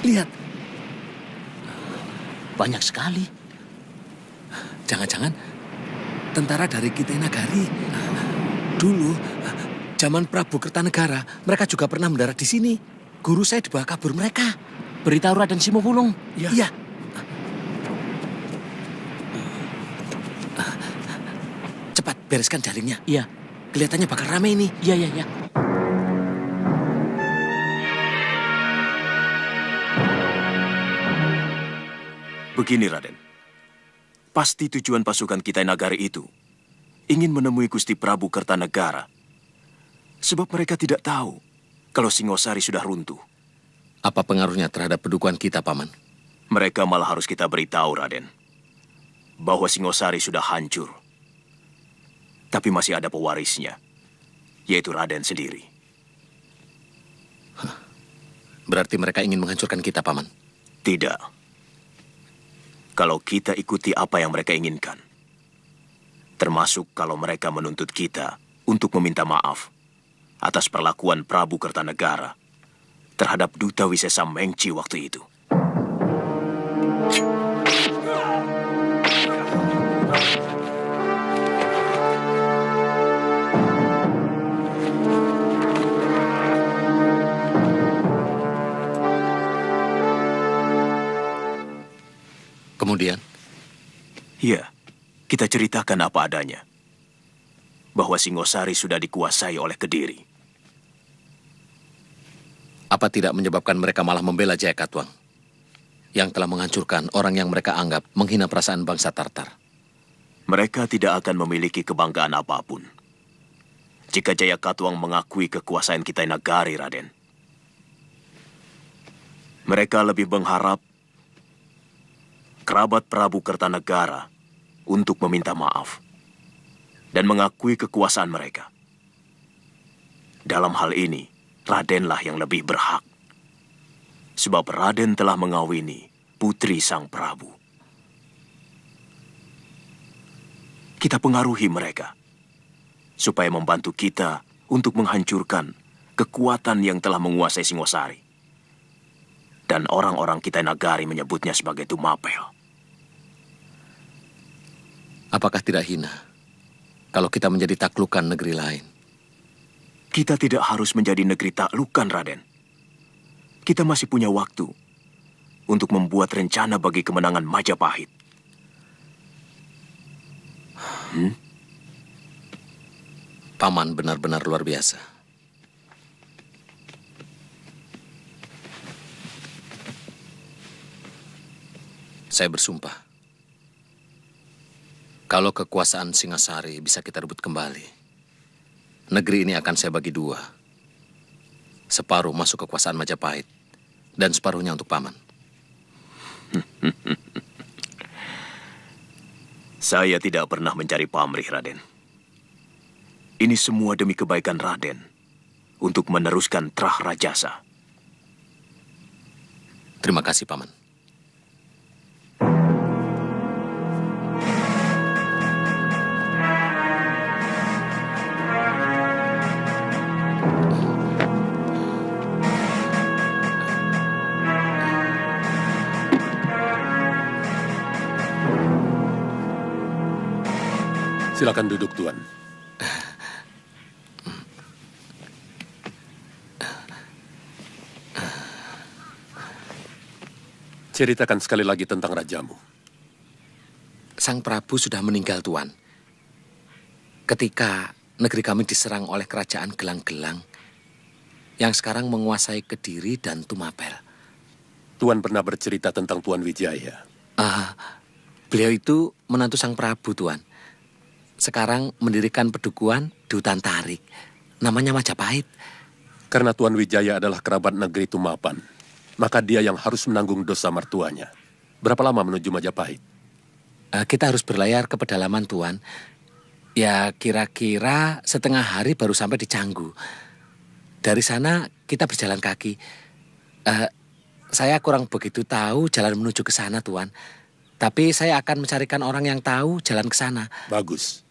Lihat. Banyak sekali. Jangan-jangan tentara dari Kitai Nagari. Dulu, zaman Prabu Kertanegara, mereka juga pernah mendarat di sini. Guru saya dibawa kabur mereka. Beritahu Raden Simowulung. Iya. Cepat bereskan jaringnya. Iya. Kelihatannya bakal ramai ini. Iya. Begini, Raden. Pasti tujuan pasukan Kitai Nagari itu ingin menemui Gusti Prabu Kertanegara. Sebab mereka tidak tahu kalau Singosari sudah runtuh. Apa pengaruhnya terhadap pedukuhan kita, Paman? Mereka malah harus kita beritahu, Raden, bahwa Singosari sudah hancur. Tapi masih ada pewarisnya, yaitu Raden sendiri. Berarti mereka ingin menghancurkan kita, Paman? Tidak. Kalau kita ikuti apa yang mereka inginkan, termasuk kalau mereka menuntut kita untuk meminta maaf atas perlakuan Prabu Kertanegara terhadap Duta Wisesa Mengci waktu itu. Kemudian? Ya, kita ceritakan apa adanya. Bahwa Singosari sudah dikuasai oleh Kediri. Apa tidak menyebabkan mereka malah membela Jaya Katuang? Yang telah menghancurkan orang yang mereka anggap menghina perasaan bangsa Tartar. Mereka tidak akan memiliki kebanggaan apapun jika Jaya Katuang mengakui kekuasaan Kitai Nagari, Raden. Mereka lebih mengharap kerabat Prabu Kertanegara untuk meminta maaf dan mengakui kekuasaan mereka. Dalam hal ini, Radenlah yang lebih berhak. Sebab Raden telah mengawini putri Sang Prabu. Kita pengaruhi mereka supaya membantu kita untuk menghancurkan kekuatan yang telah menguasai Singosari. Dan orang-orang kita Nagari menyebutnya sebagai Tumapel. Apakah tidak hina kalau kita menjadi taklukan negeri lain? Kita tidak harus menjadi negeri taklukan, Raden. Kita masih punya waktu untuk membuat rencana bagi kemenangan Majapahit. Paman benar-benar luar biasa. Saya bersumpah, kalau kekuasaan Singasari bisa kita rebut kembali, negeri ini akan saya bagi dua. Separuh masuk kekuasaan Majapahit, dan separuhnya untuk Paman. Saya tidak pernah mencari pamrih, Raden. Ini semua demi kebaikan Raden, untuk meneruskan Trah Rajasa. Terima kasih, Paman. Silakan duduk, Tuan. Ceritakan sekali lagi tentang rajamu. Sang Prabu sudah meninggal, Tuan. Ketika negeri kami diserang oleh kerajaan Gelang-Gelang yang sekarang menguasai Kediri dan Tumapel. Tuan pernah bercerita tentang Tuan Wijaya. Beliau itu menantu Sang Prabu, Tuan. Sekarang mendirikan pedukuhan di hutan Tarik. Namanya Majapahit. Karena Tuan Wijaya adalah kerabat negeri Tumapan, maka dia yang harus menanggung dosa mertuanya. Berapa lama menuju Majapahit? Kita harus berlayar ke pedalaman, Tuan. Ya, kira-kira setengah hari baru sampai di Canggu. Dari sana kita berjalan kaki. Saya kurang begitu tahu jalan menuju ke sana, Tuan. Tapi saya akan mencarikan orang yang tahu jalan ke sana. Bagus.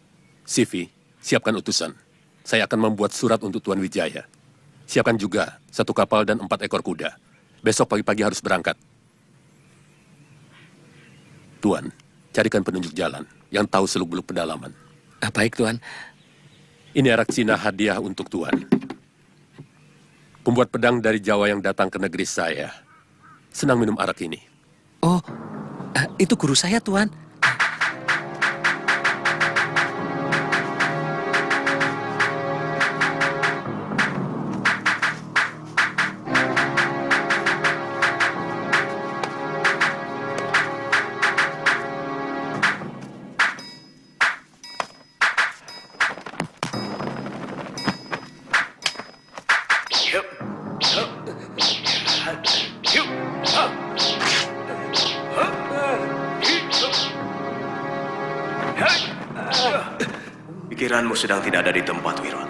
Sivi, siapkan utusan. Saya akan membuat surat untuk Tuan Wijaya. Siapkan juga 1 kapal dan 4 ekor kuda. Besok pagi-pagi harus berangkat. Tuan, carikan penunjuk jalan yang tahu seluk-beluk pedalaman. Baik, Tuan. Ini arak Cina hadiah untuk Tuan. Pembuat pedang dari Jawa yang datang ke negeri saya senang minum arak ini. Oh, itu guru saya, Tuan. Pikiranmu sedang tidak ada di tempat, Wirot.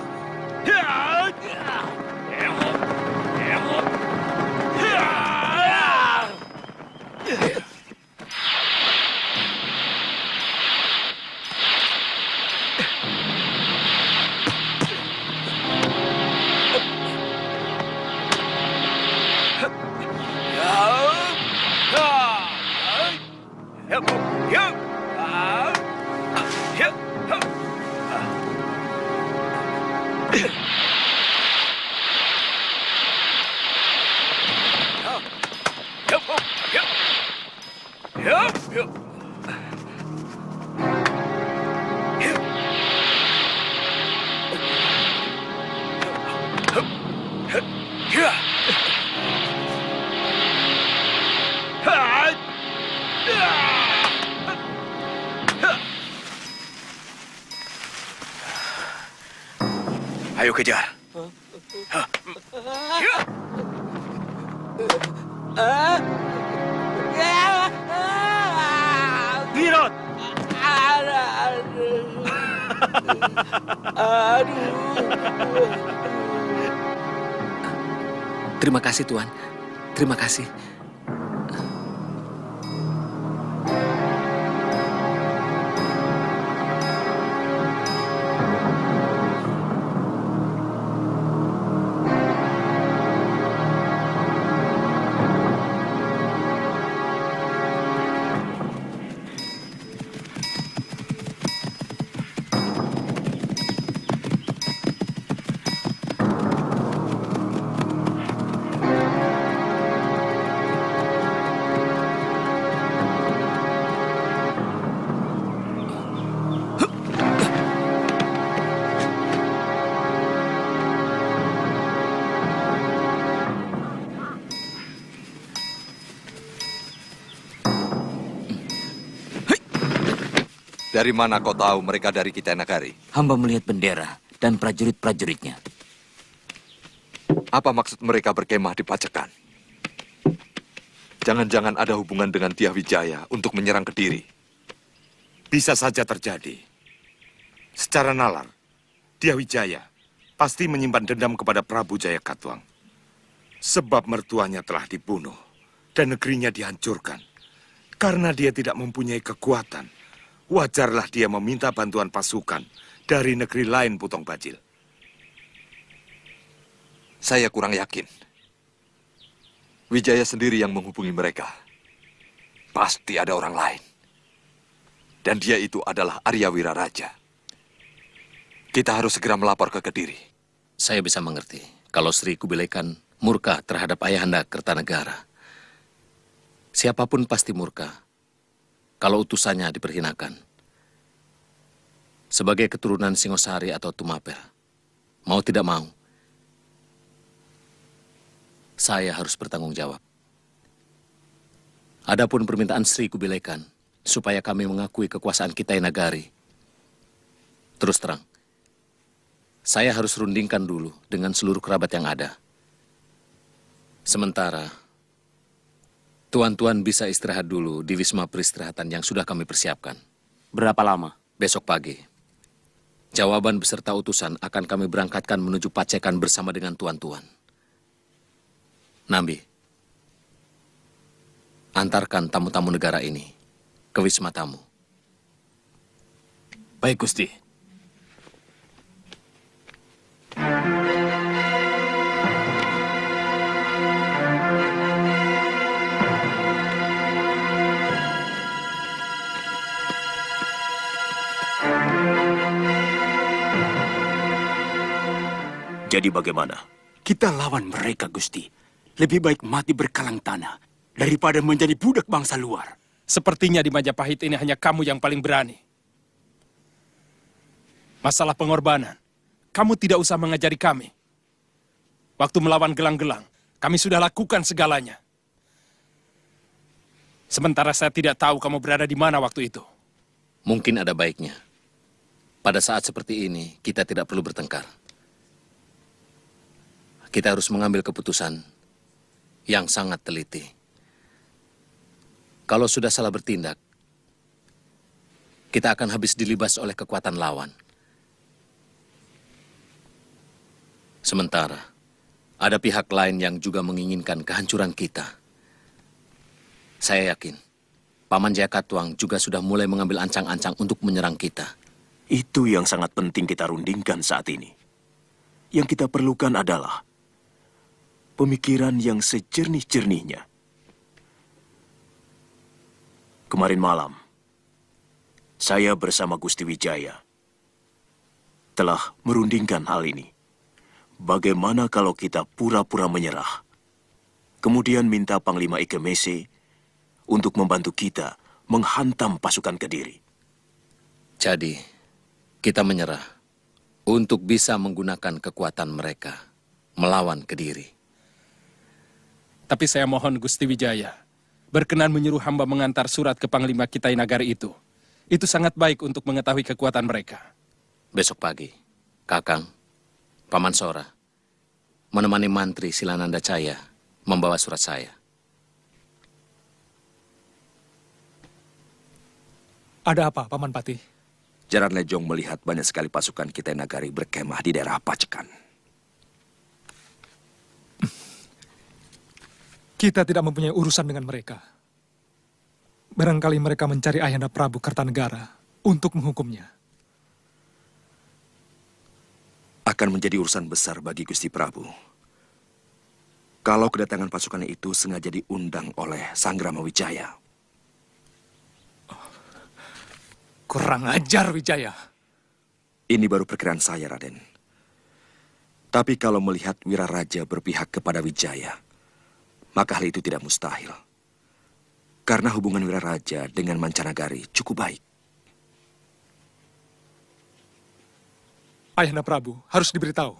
Ayo kejar. Wirot! Terima kasih, Tuan. Terima kasih. Dari mana kau tahu mereka dari Kitai Nagari? Hamba melihat bendera dan prajurit-prajuritnya. Apa maksud mereka berkemah di Pacekan? Jangan-jangan ada hubungan dengan Dyah Wijaya untuk menyerang Kediri. Bisa saja terjadi. Secara nalar, Dyah Wijaya pasti menyimpan dendam kepada Prabu Jayakatwang. Sebab mertuanya telah dibunuh dan negerinya dihancurkan. Karena dia tidak mempunyai kekuatan, wajarlah dia meminta bantuan pasukan dari negeri lain, Putong Bajil. Saya kurang yakin. Wijaya sendiri yang menghubungi mereka. Pasti ada orang lain. Dan dia itu adalah Arya Wiraraja. Kita harus segera melapor ke Kediri. Saya bisa mengerti kalau Sri Kubilai Khan murka terhadap Ayahanda Kertanegara. Siapapun pasti murka kalau utusannya diperhinakan. Sebagai keturunan Singosari atau Tumapel, mau tidak mau, saya harus bertanggung jawab. Adapun permintaan Sri Kubilai Khan supaya kami mengakui kekuasaan Kitai Nagari, terus terang, saya harus rundingkan dulu dengan seluruh kerabat yang ada. Sementara, tuan-tuan bisa istirahat dulu di wisma peristirahatan yang sudah kami persiapkan. Berapa lama? Besok pagi. Jawaban beserta utusan akan kami berangkatkan menuju Pacekan bersama dengan tuan-tuan. Nambi, antarkan tamu-tamu negara ini ke wisma tamu. Baik, Gusti. Jadi bagaimana? Kita lawan mereka, Gusti. Lebih baik mati berkalang tanah daripada menjadi budak bangsa luar. Sepertinya di Majapahit ini hanya kamu yang paling berani. Masalah pengorbanan, kamu tidak usah mengajari kami. Waktu melawan gelang-gelang, kami sudah lakukan segalanya. Sementara saya tidak tahu kamu berada di mana waktu itu. Mungkin ada baiknya. Pada saat seperti ini, kita tidak perlu bertengkar. Kita harus mengambil keputusan yang sangat teliti. Kalau sudah salah bertindak, kita akan habis dilibas oleh kekuatan lawan. Sementara, ada pihak lain yang juga menginginkan kehancuran kita. Saya yakin, Paman Jayakatwang juga sudah mulai mengambil ancang-ancang untuk menyerang kita. Itu yang sangat penting kita rundingkan saat ini. Yang kita perlukan adalah pemikiran yang sejernih-jernihnya. Kemarin malam, saya bersama Gusti Wijaya telah merundingkan hal ini. Bagaimana kalau kita pura-pura menyerah, kemudian minta Panglima Ikemese untuk membantu kita menghantam pasukan Kediri. Jadi, kita menyerah untuk bisa menggunakan kekuatan mereka melawan Kediri. Tapi saya mohon Gusti Wijaya, berkenan menyuruh hamba mengantar surat ke Panglima Kitai Nagari itu. Itu sangat baik untuk mengetahui kekuatan mereka. Besok pagi, Kakang, Paman Sora, menemani Mantri Silananda Caya membawa surat saya. Ada apa, Paman Patih? Jaran Lejong melihat banyak sekali pasukan Kitai Nagari berkemah di daerah Pacekan. Kita tidak mempunyai urusan dengan mereka. Barangkali mereka mencari Ayahanda Prabu Kertanegara untuk menghukumnya. Akan menjadi urusan besar bagi Gusti Prabu. Kalau kedatangan pasukan itu sengaja diundang oleh Sanggrama Wijaya. Kurang ajar, Wijaya. Ini baru perkiraan saya, Raden. Tapi kalau melihat Wiraraja berpihak kepada Wijaya, maka hal itu tidak mustahil. Karena hubungan Wiraraja dengan Mancanagari cukup baik. Ayahanda Prabu harus diberitahu.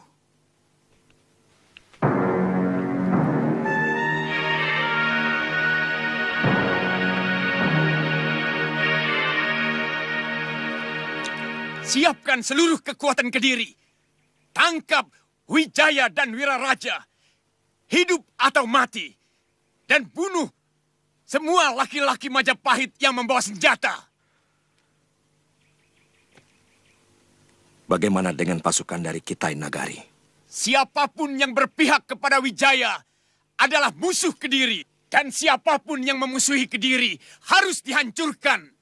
Siapkan seluruh kekuatan Kediri. Tangkap Wijaya dan Wiraraja. Hidup atau mati. Dan bunuh semua laki-laki Majapahit yang membawa senjata. Bagaimana dengan pasukan dari Kitai Nagari? Siapapun yang berpihak kepada Wijaya adalah musuh Kediri. Dan siapapun yang memusuhi Kediri harus dihancurkan.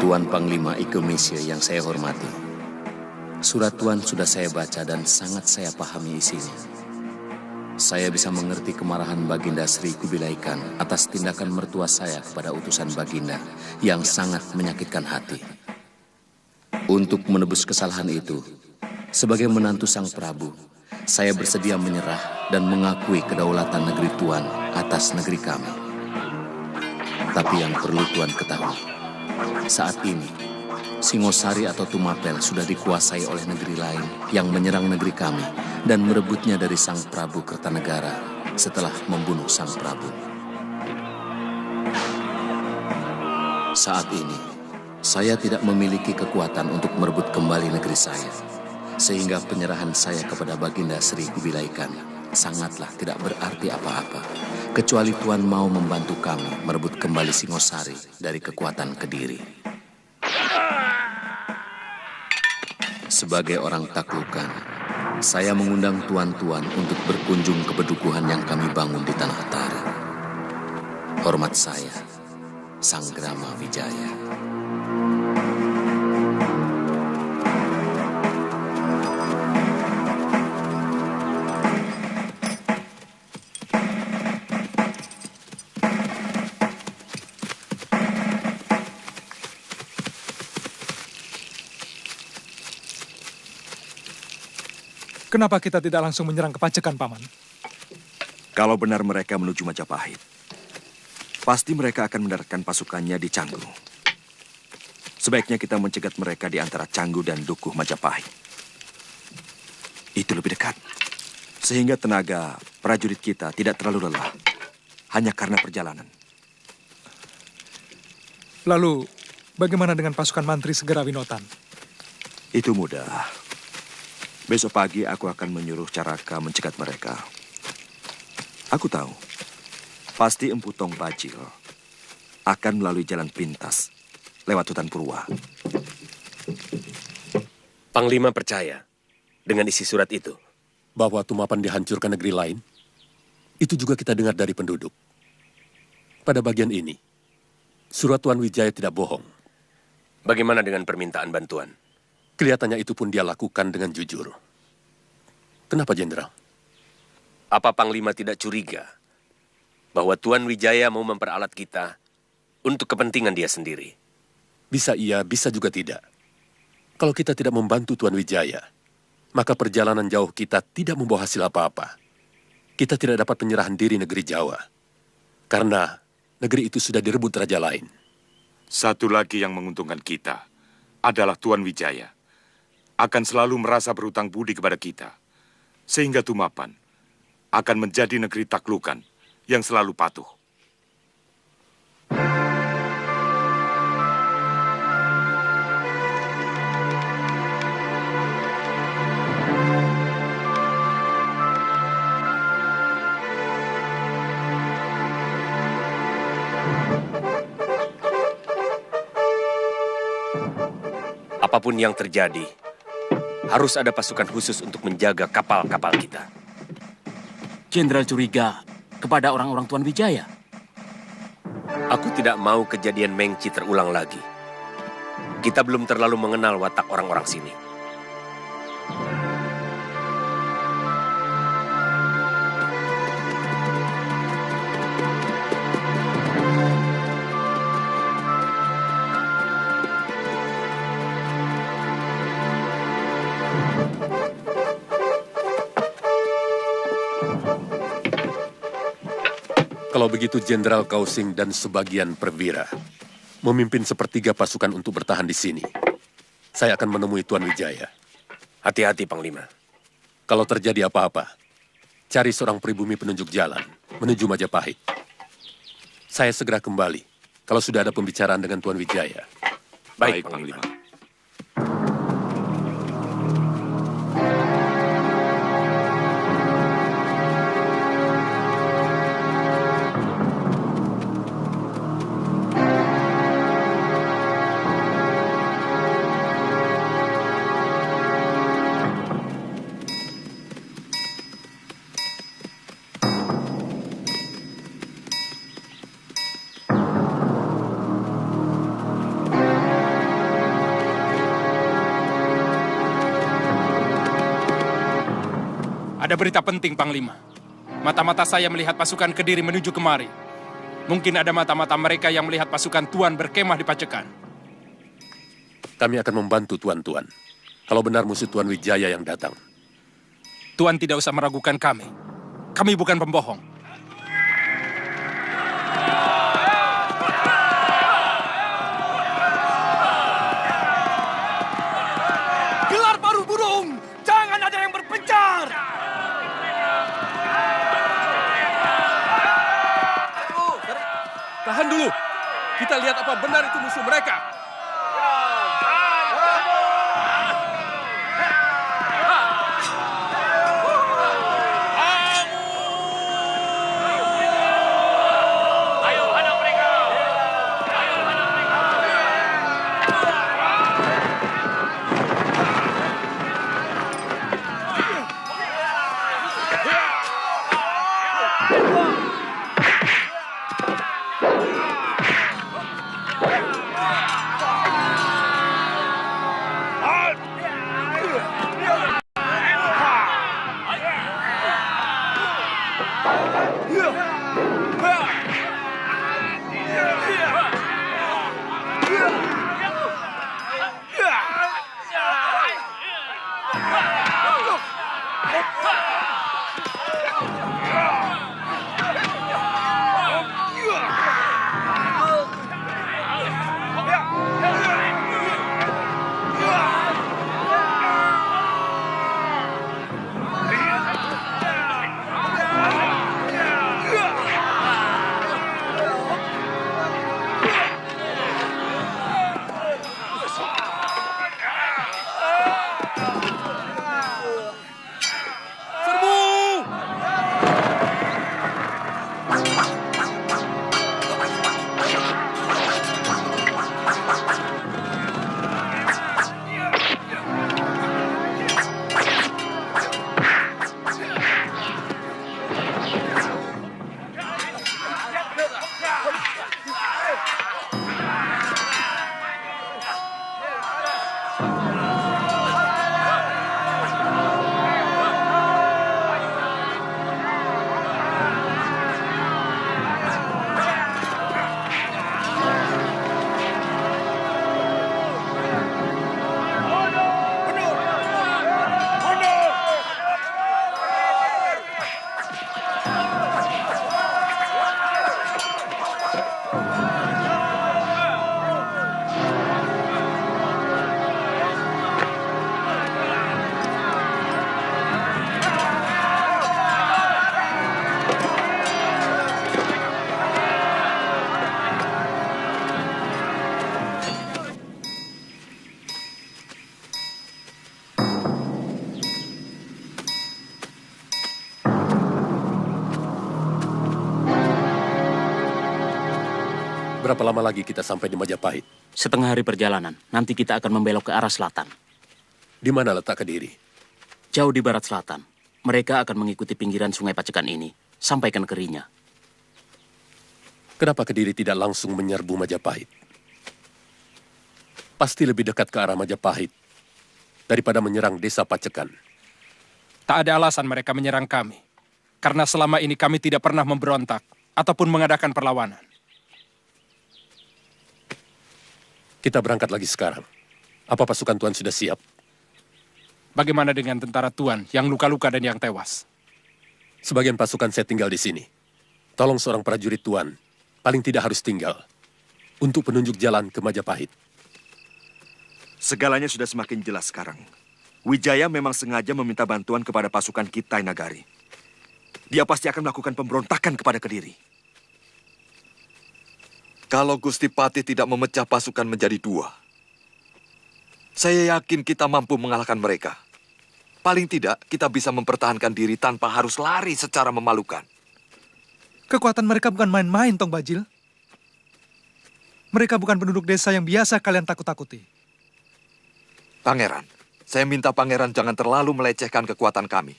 Tuan Panglima Ike Mesye yang saya hormati. Surat Tuan sudah saya baca dan sangat saya pahami isinya. Saya bisa mengerti kemarahan Baginda Sri Kubilai Khan atas tindakan mertua saya kepada utusan Baginda yang sangat menyakitkan hati. Untuk menebus kesalahan itu, sebagai menantu Sang Prabu, saya bersedia menyerah dan mengakui kedaulatan negeri Tuan atas negeri kami. Tapi yang perlu Tuan ketahui, saat ini, Singosari atau Tumapel sudah dikuasai oleh negeri lain yang menyerang negeri kami dan merebutnya dari Sang Prabu Kertanegara setelah membunuh Sang Prabu. Saat ini, saya tidak memiliki kekuatan untuk merebut kembali negeri saya, sehingga penyerahan saya kepada Baginda Sri Kubilai Khan sangatlah tidak berarti apa-apa, kecuali Tuan mau membantu kami merebut kembali Singosari dari kekuatan Kediri. Sebagai orang taklukan, saya mengundang tuan-tuan untuk berkunjung ke pedukuhan yang kami bangun di Tanah Tari. Hormat saya, Sanggrama Wijaya. Kenapa kita tidak langsung menyerang ke Pacekan, Paman? Kalau benar mereka menuju Majapahit, pasti mereka akan mendaratkan pasukannya di Canggu. Sebaiknya kita mencegat mereka di antara Canggu dan Dukuh Majapahit. Itu lebih dekat, sehingga tenaga prajurit kita tidak terlalu lelah, hanya karena perjalanan. Lalu, bagaimana dengan pasukan Mantri Segera Winotan? Itu mudah. Besok pagi aku akan menyuruh Caraka mencegat mereka. Aku tahu, pasti Empu Tong Bajil akan melalui jalan pintas lewat hutan Purwa. Panglima percaya dengan isi surat itu? Bahwa Tumapan dihancurkan negeri lain, itu juga kita dengar dari penduduk. Pada bagian ini, surat Tuan Wijaya tidak bohong. Bagaimana dengan permintaan bantuan? Kelihatannya itu pun dia lakukan dengan jujur. Kenapa, Jenderal? Apa Panglima tidak curiga bahwa Tuan Wijaya mau memperalat kita untuk kepentingan dia sendiri? Bisa iya, bisa juga tidak. Kalau kita tidak membantu Tuan Wijaya, maka perjalanan jauh kita tidak membawa hasil apa-apa. Kita tidak dapat penyerahan diri negeri Jawa. Karena negeri itu sudah direbut raja lain. Satu lagi yang menguntungkan kita adalah Tuan Wijaya akan selalu merasa berhutang budi kepada kita, sehingga Tumapan akan menjadi negeri taklukan yang selalu patuh. Apapun yang terjadi, harus ada pasukan khusus untuk menjaga kapal-kapal kita. Jenderal curiga kepada orang-orang Tuan Wijaya. Aku tidak mau kejadian Mengci terulang lagi. Kita belum terlalu mengenal watak orang-orang sini. Kalau begitu Jenderal Kausing dan sebagian perwira memimpin sepertiga pasukan untuk bertahan di sini. Saya akan menemui Tuan Wijaya. Hati-hati, Panglima. Kalau terjadi apa-apa, Cari seorang pribumi penunjuk jalan menuju Majapahit. Saya segera kembali kalau sudah ada pembicaraan dengan Tuan Wijaya. Baik, Panglima. Ada berita penting, Panglima. Mata-mata saya melihat pasukan Kediri menuju kemari. Mungkin ada mata-mata mereka yang melihat pasukan Tuan berkemah di Pacekan. Kami akan membantu Tuan-Tuan. Kalau benar musuh Tuan Wijaya yang datang. Tuan tidak usah meragukan kami. Kami bukan pembohong. Gelar paruh burung, jangan ada yang berpencar. Tahan dulu. Kita lihat apa benar itu musuh mereka. Berapa lama lagi kita sampai di Majapahit? Setengah hari perjalanan, nanti kita akan membelok ke arah selatan. Di mana letak Kediri? Jauh di barat selatan. Mereka akan mengikuti pinggiran sungai Pacekan ini, sampai ke negerinya. Kenapa Kediri tidak langsung menyerbu Majapahit? Pasti lebih dekat ke arah Majapahit daripada menyerang desa Pacekan. Tak ada alasan mereka menyerang kami. Karena selama ini kami tidak pernah memberontak ataupun mengadakan perlawanan. Kita berangkat lagi sekarang. Apa pasukan Tuan sudah siap? Bagaimana dengan tentara Tuan yang luka-luka dan yang tewas? Sebagian pasukan saya tinggal di sini. Tolong seorang prajurit Tuan, paling tidak harus tinggal, untuk penunjuk jalan ke Majapahit. Segalanya sudah semakin jelas sekarang. Wijaya memang sengaja meminta bantuan kepada pasukan Kitai Nagari. dia pasti akan melakukan pemberontakan kepada Kediri. Kalau Gusti Patih tidak memecah pasukan menjadi dua, saya yakin kita mampu mengalahkan mereka. Paling tidak, kita bisa mempertahankan diri tanpa harus lari secara memalukan. Kekuatan mereka bukan main-main, Tong Bajil. Mereka bukan penduduk desa yang biasa kalian takut-takuti. Pangeran, saya minta Pangeran jangan terlalu melecehkan kekuatan kami.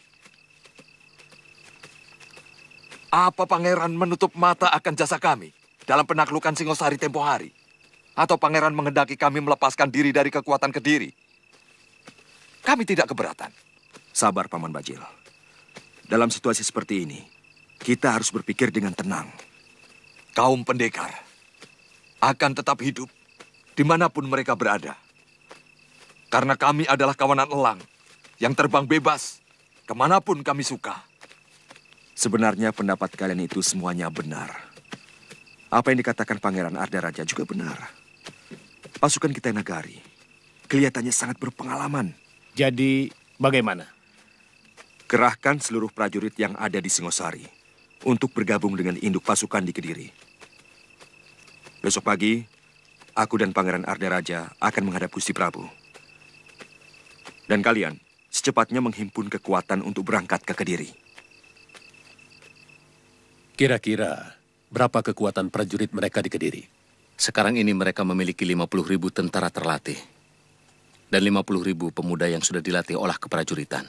Apa Pangeran menutup mata akan jasa kami dalam penaklukan Singosari tempo hari? Atau Pangeran menghendaki kami melepaskan diri dari kekuatan Kediri? Kami tidak keberatan. Sabar, Paman Bajil. Dalam situasi seperti ini, kita harus berpikir dengan tenang. Kaum pendekar akan tetap hidup dimanapun mereka berada. Karena kami adalah kawanan elang yang terbang bebas kemanapun kami suka. Sebenarnya pendapat kalian itu semuanya benar. Apa yang dikatakan Pangeran Ardaraja juga benar. Pasukan kita Nagari kelihatannya sangat berpengalaman. Jadi, bagaimana? Kerahkan seluruh prajurit yang ada di Singosari untuk bergabung dengan induk pasukan di Kediri. Besok pagi, aku dan Pangeran Ardaraja akan menghadap Gusti Prabu. Dan kalian secepatnya menghimpun kekuatan untuk berangkat ke Kediri. Kira-kira berapa kekuatan prajurit mereka di Kediri? Sekarang ini mereka memiliki 50.000 tentara terlatih. Dan 50.000 pemuda yang sudah dilatih olah keprajuritan.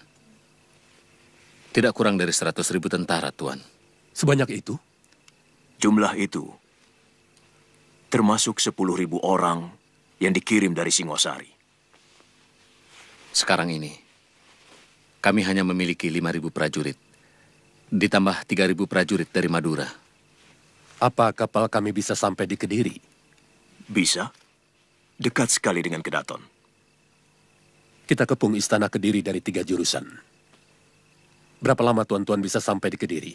Tidak kurang dari 100.000 tentara, Tuan. Sebanyak itu? Jumlah itu termasuk 10.000 orang yang dikirim dari Singosari. Sekarang ini, kami hanya memiliki 5.000 prajurit. Ditambah 3.000 prajurit dari Madura. Apa kapal kami bisa sampai di Kediri? Bisa. Dekat sekali dengan Kedaton. Kita kepung istana Kediri dari 3 jurusan. Berapa lama tuan-tuan bisa sampai di Kediri?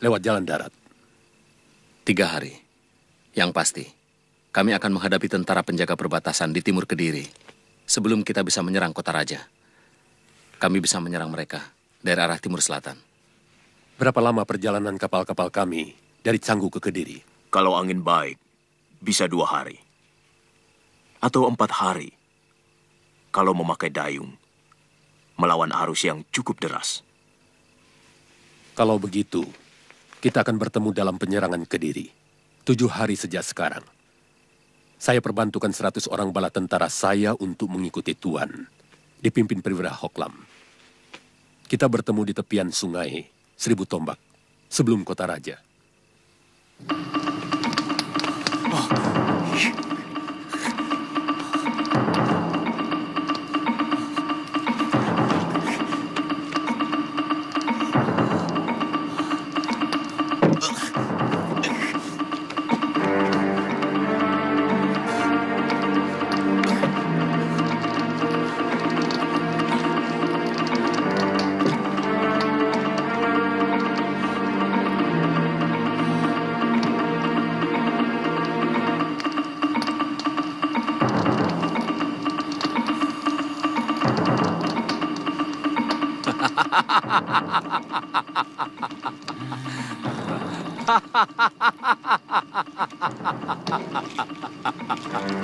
Lewat jalan darat? 3 hari. Yang pasti, kami akan menghadapi tentara penjaga perbatasan di timur Kediri. Sebelum kita bisa menyerang kota raja. Kami bisa menyerang mereka dari arah timur selatan. Berapa lama perjalanan kapal-kapal kami dari Canggu ke Kediri? Kalau angin baik, bisa 2 hari. Atau 4 hari. Kalau memakai dayung, melawan arus yang cukup deras. Kalau begitu, kita akan bertemu dalam penyerangan Kediri. 7 hari sejak sekarang. Saya perbantukan 100 orang bala tentara saya untuk mengikuti Tuan, dipimpin Perwira Hoklam. Kita bertemu di tepian sungai 1000 Tombak, sebelum kota raja.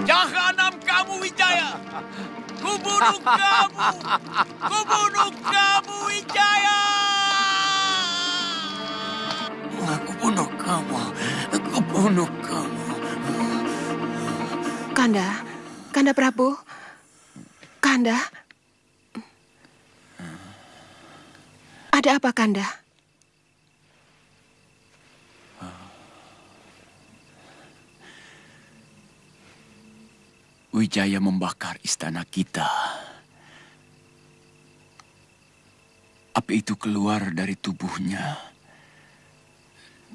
Jahanam kamu, Wijaya! Kubunuh kamu! Kubunuh kamu, Wijaya! Aku bunuh kamu. Aku bunuh kamu. Kanda Prabu. Kanda. Ada apa, Kanda? Wijaya membakar istana kita. Api itu keluar dari tubuhnya,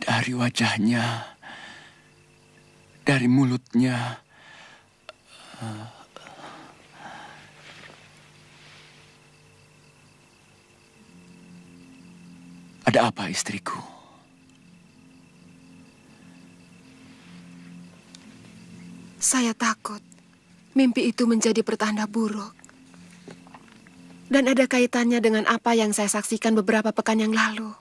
dari wajahnya, dari mulutnya. Ada apa, istriku? Saya takut mimpi itu menjadi pertanda buruk. Dan ada kaitannya dengan apa yang saya saksikan beberapa pekan yang lalu.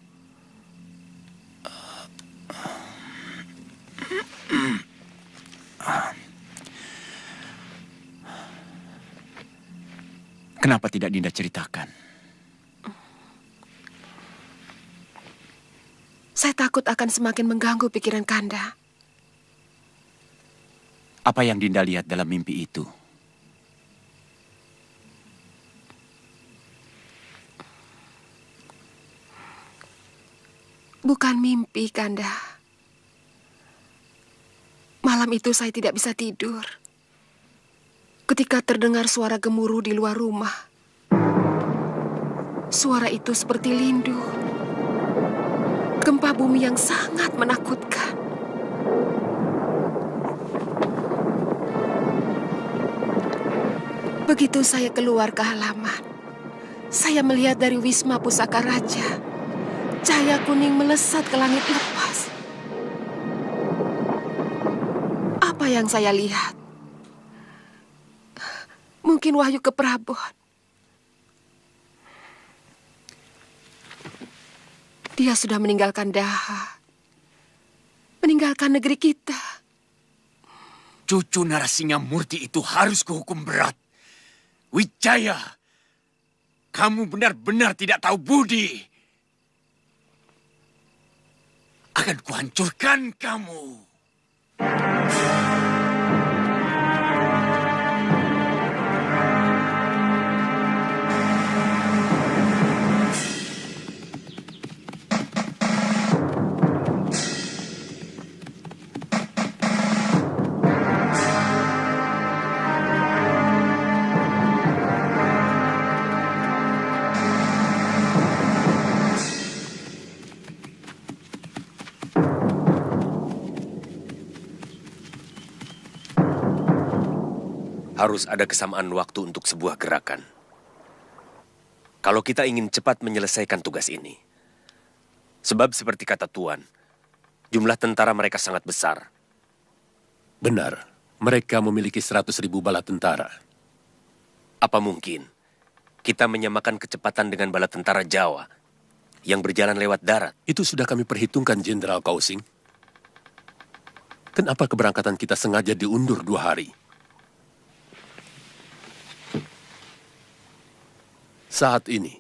Kenapa tidak Dinda ceritakan? Saya takut akan semakin mengganggu pikiran Kanda. Apa yang Dinda lihat dalam mimpi itu? Bukan mimpi, Kanda. Malam itu saya tidak bisa tidur. Ketika terdengar suara gemuruh di luar rumah. Suara itu seperti lindu. Gempa bumi yang sangat menakutkan. Begitu saya keluar ke halaman, saya melihat dari Wisma Pusaka Raja, cahaya kuning melesat ke langit lepas. Apa yang saya lihat? Mungkin wahyu keprabon. Dia sudah meninggalkan Daha. Meninggalkan negeri kita. Cucu Narasingamurti itu harus kuhukum berat. Wijaya, kamu benar-benar tidak tahu budi. Akan kuhancurkan kamu. Harus ada kesamaan waktu untuk sebuah gerakan. Kalau kita ingin cepat menyelesaikan tugas ini. Sebab seperti kata Tuan, jumlah tentara mereka sangat besar. Benar, mereka memiliki 100.000 bala tentara. Apa mungkin kita menyamakan kecepatan dengan bala tentara Jawa yang berjalan lewat darat? Itu sudah kami perhitungkan, Jenderal Kausing. Kenapa keberangkatan kita sengaja diundur 2 hari? Saat ini,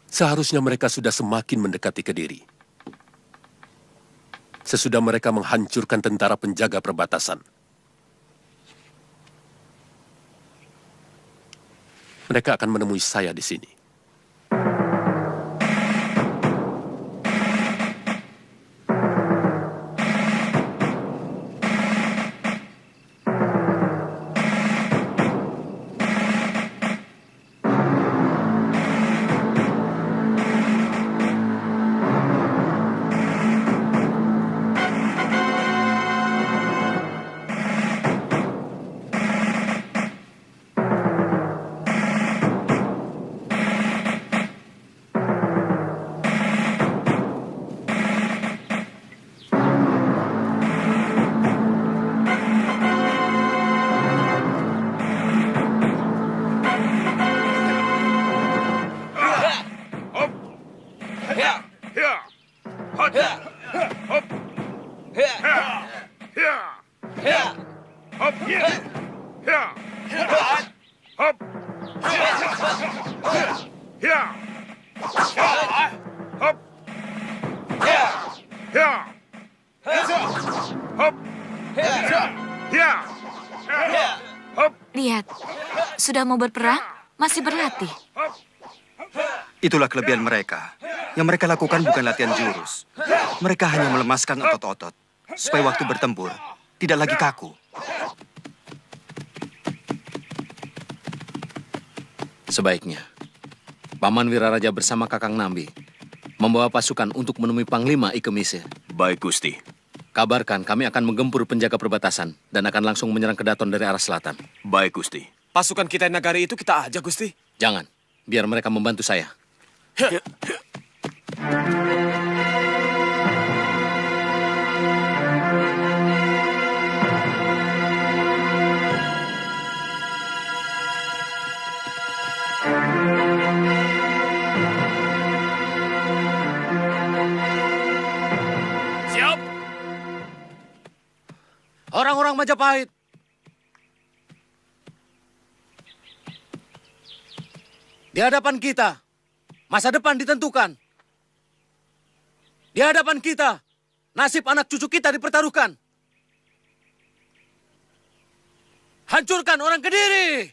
seharusnya mereka sudah semakin mendekati Kediri. Sesudah mereka menghancurkan tentara penjaga perbatasan. Mereka akan menemui saya di sini. Lihat, sudah mau berperang, masih berlatih. Itulah kelebihan mereka. Yang mereka lakukan bukan latihan jurus. Mereka hanya melemaskan otot-otot, supaya waktu bertempur tidak lagi kaku. Sebaiknya, Paman Wiraraja bersama Kakang Nambi membawa pasukan untuk menemui Panglima Ikemise. Baik, Gusti. Kabarkan kami akan menggempur penjaga perbatasan dan akan langsung menyerang Kedaton dari arah selatan. Baik, Gusti. Pasukan kita Nagari itu kita aja, Gusti. Jangan, biar mereka membantu saya. Siap. Orang-orang Majapahit. Di hadapan kita, masa depan ditentukan. Di hadapan kita, nasib anak cucu kita dipertaruhkan. Hancurkan orang Kediri!